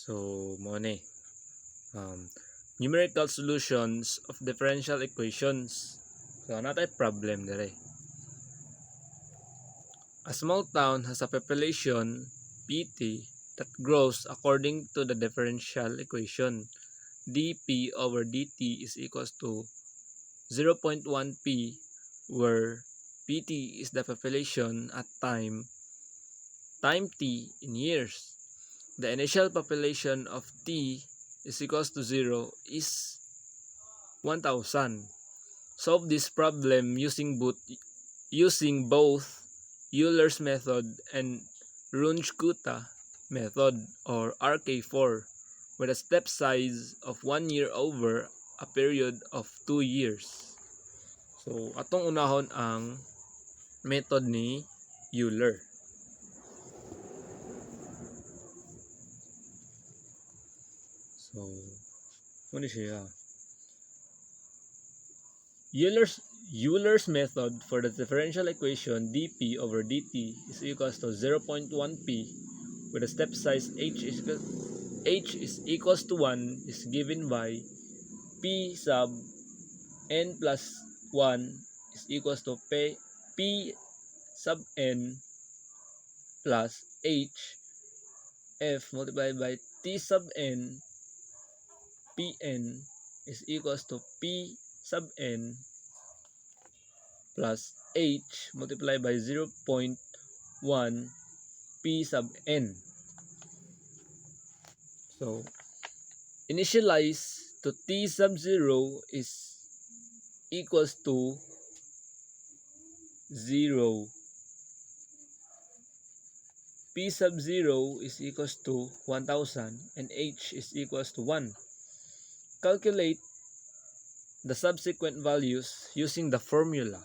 So, mo ni numerical solutions of differential equations. So, natay problem dire. A small town has a population PT that grows according to the differential equation. dP over dt is equals to 0.1p, where PT is the population at time t in years. The initial population of t is equals to 0 is 1000. Solve this problem using both Euler's method and Runge-Kutta method, or RK4, with a step size of 1 year over a period of 2 years. So, atong unahon ang method ni Euler. So, ano siya? Euler's method for the differential equation dP over dt is equals to 0.1p with a step size h is equals to 1 is given by p sub n plus 1 is equals to p sub n plus h f multiplied by t sub n pn is equals to p sub n plus h multiplied by 0.1 p sub n. So, initialize to t sub 0 is equals to 0. P sub 0 is equals to 1000 and h is equals to 1. Calculate the subsequent values using the formula.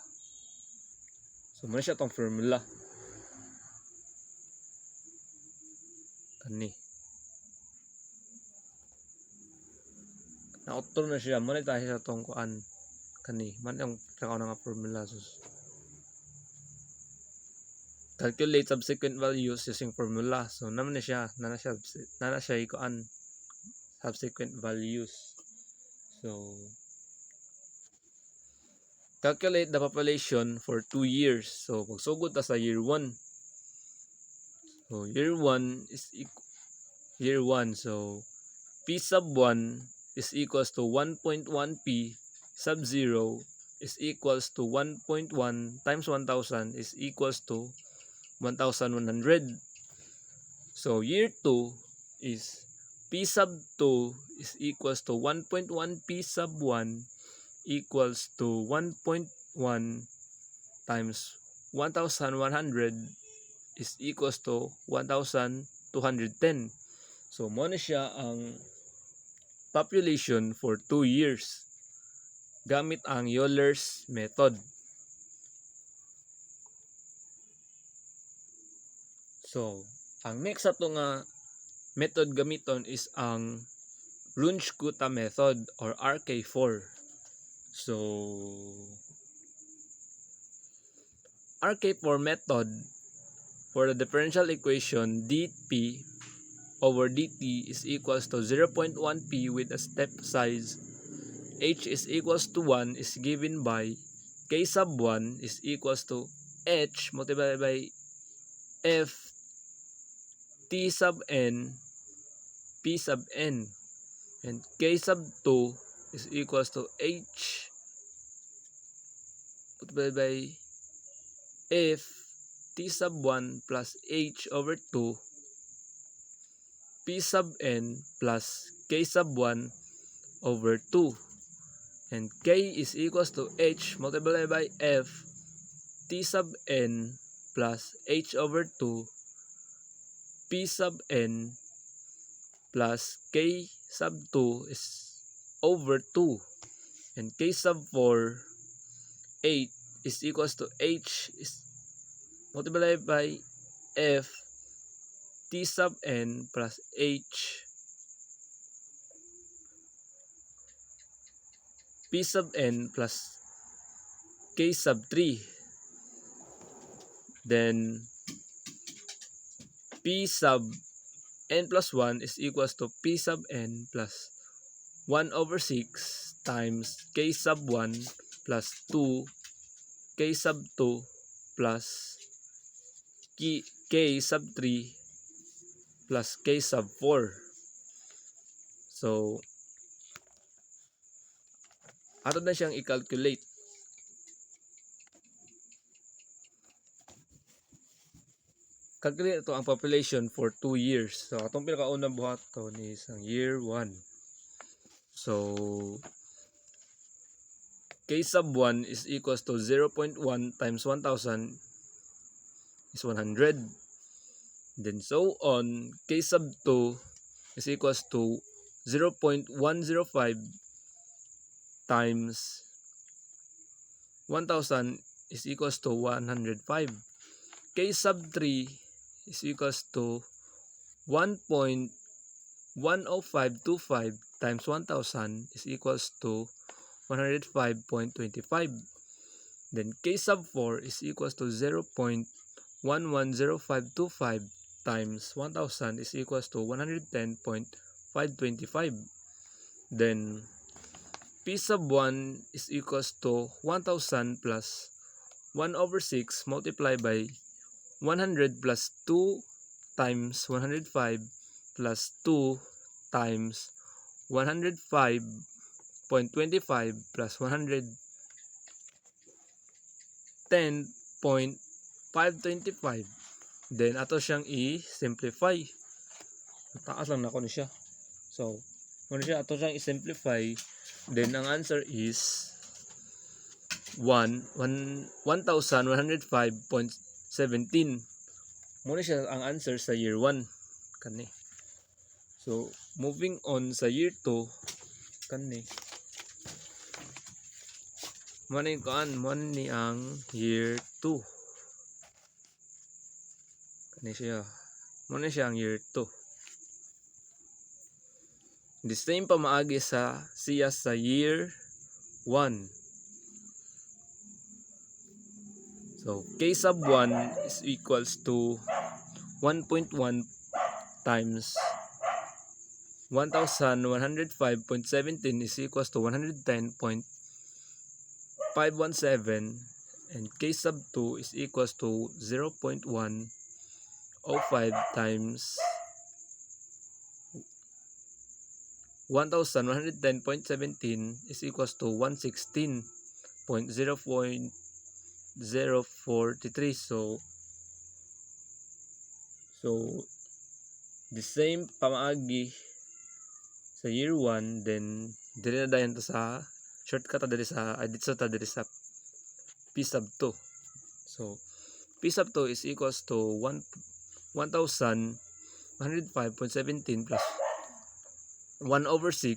So, muna siya itong formula. Kani. Na-auto na siya. Muna tayo sa itong kuan. Kani. Man ang takaw na nga formula. So, calculate subsequent values using formula. So, naman na siya. Nana siya ikuan. Subsequent values. So, calculate the population for 2 years. So, pagsugod ta sa year 1. So, year 1 is year 1. So, P sub 1 is equals to 1.1P sub 0 is equals to 1.1 times 1000 is equals to 1100. So, year 2 is P sub 2 is equals to 1.1P sub 1 equals to 1.1 times 1100 is equals to 1210. So, mo na siya ang population for 2 years gamit ang Euler's method. So, ang next ato nga method gamiton is ang Runge-Kutta method, or RK4. So, RK4 method for the differential equation dP over dt is equals to 0.1p with a step size h is equals to 1 is given by k sub 1 is equals to h multiplied by f t sub n p sub n, and k sub 2 is equals to h multiplied by f t sub 1 plus h over 2 p sub n plus k sub 1 over 2, and k is equals to h multiplied by f t sub n plus h over 2 p sub n plus k sub 2 is over 2, and k sub 4 8 is equals to h is multiplied by f t sub n plus h p sub n plus k sub 3. Then p sub n plus 1 is equals to p sub n plus 1 over 6 times k sub 1 plus 2 k sub 2 plus k sub 3 plus k sub 4. So, ato na siyang i-calculate. Calculate ito ang population for 2 years. So, atong pinakaunang buhaton is ang year 1. So, k sub 1 is equals to 0.1 times 1,000 is 100. Then so on, k sub 2 is equals to 0.105 times 1,000 is equals to 105. K sub 3 is equals to 1.10525 times 1,000 is equals to 105.25. Then k sub 4 is equals to 0.110525 times 1,000 is equals to 110.525. Then p sub 1 is equals to 1,000 plus 1 over 6 multiplied by 100 plus 2 times 105 plus 2 times 105.25 plus 110.525. Then ato siyang i-simplify. Taas lang na ko siya. So, kung siya ato siyang i-simplify, then ang answer is 1,105.17. Muna siya ang answer sa year 1. Kani. So, moving on sa year 2, kani. Muna ni ang year 2. Kani siya. Muna siya ang year 2. The same pamaagi sa siya sa year 1. So, k sub 1 is equals to 1.1 times 1,105.17 is equals to 110.517, and k sub 2 is equals to 0.105 times 1,110.17 is equals to 116.043. So the same pamaagi sa year 1, then dili na dayon to sa shortcut ta diri sa dito ta diri sa p sub 2. So p sub 2 is equals to 1,105.17 plus 1 over 6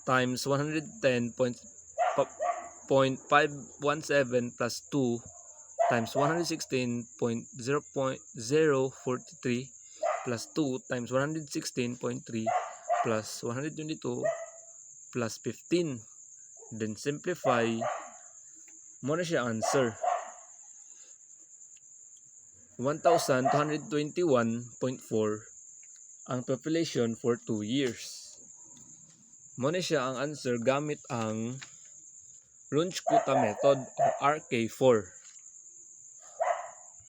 times 110.517 plus 2 times 116.043 plus 2 times 116.3 plus 122 plus 15. Then simplify, mo na siya answer. 1,221.4 ang population for 2 years. Mo na siya ang answer gamit ang Runge-Kutta method o RK4.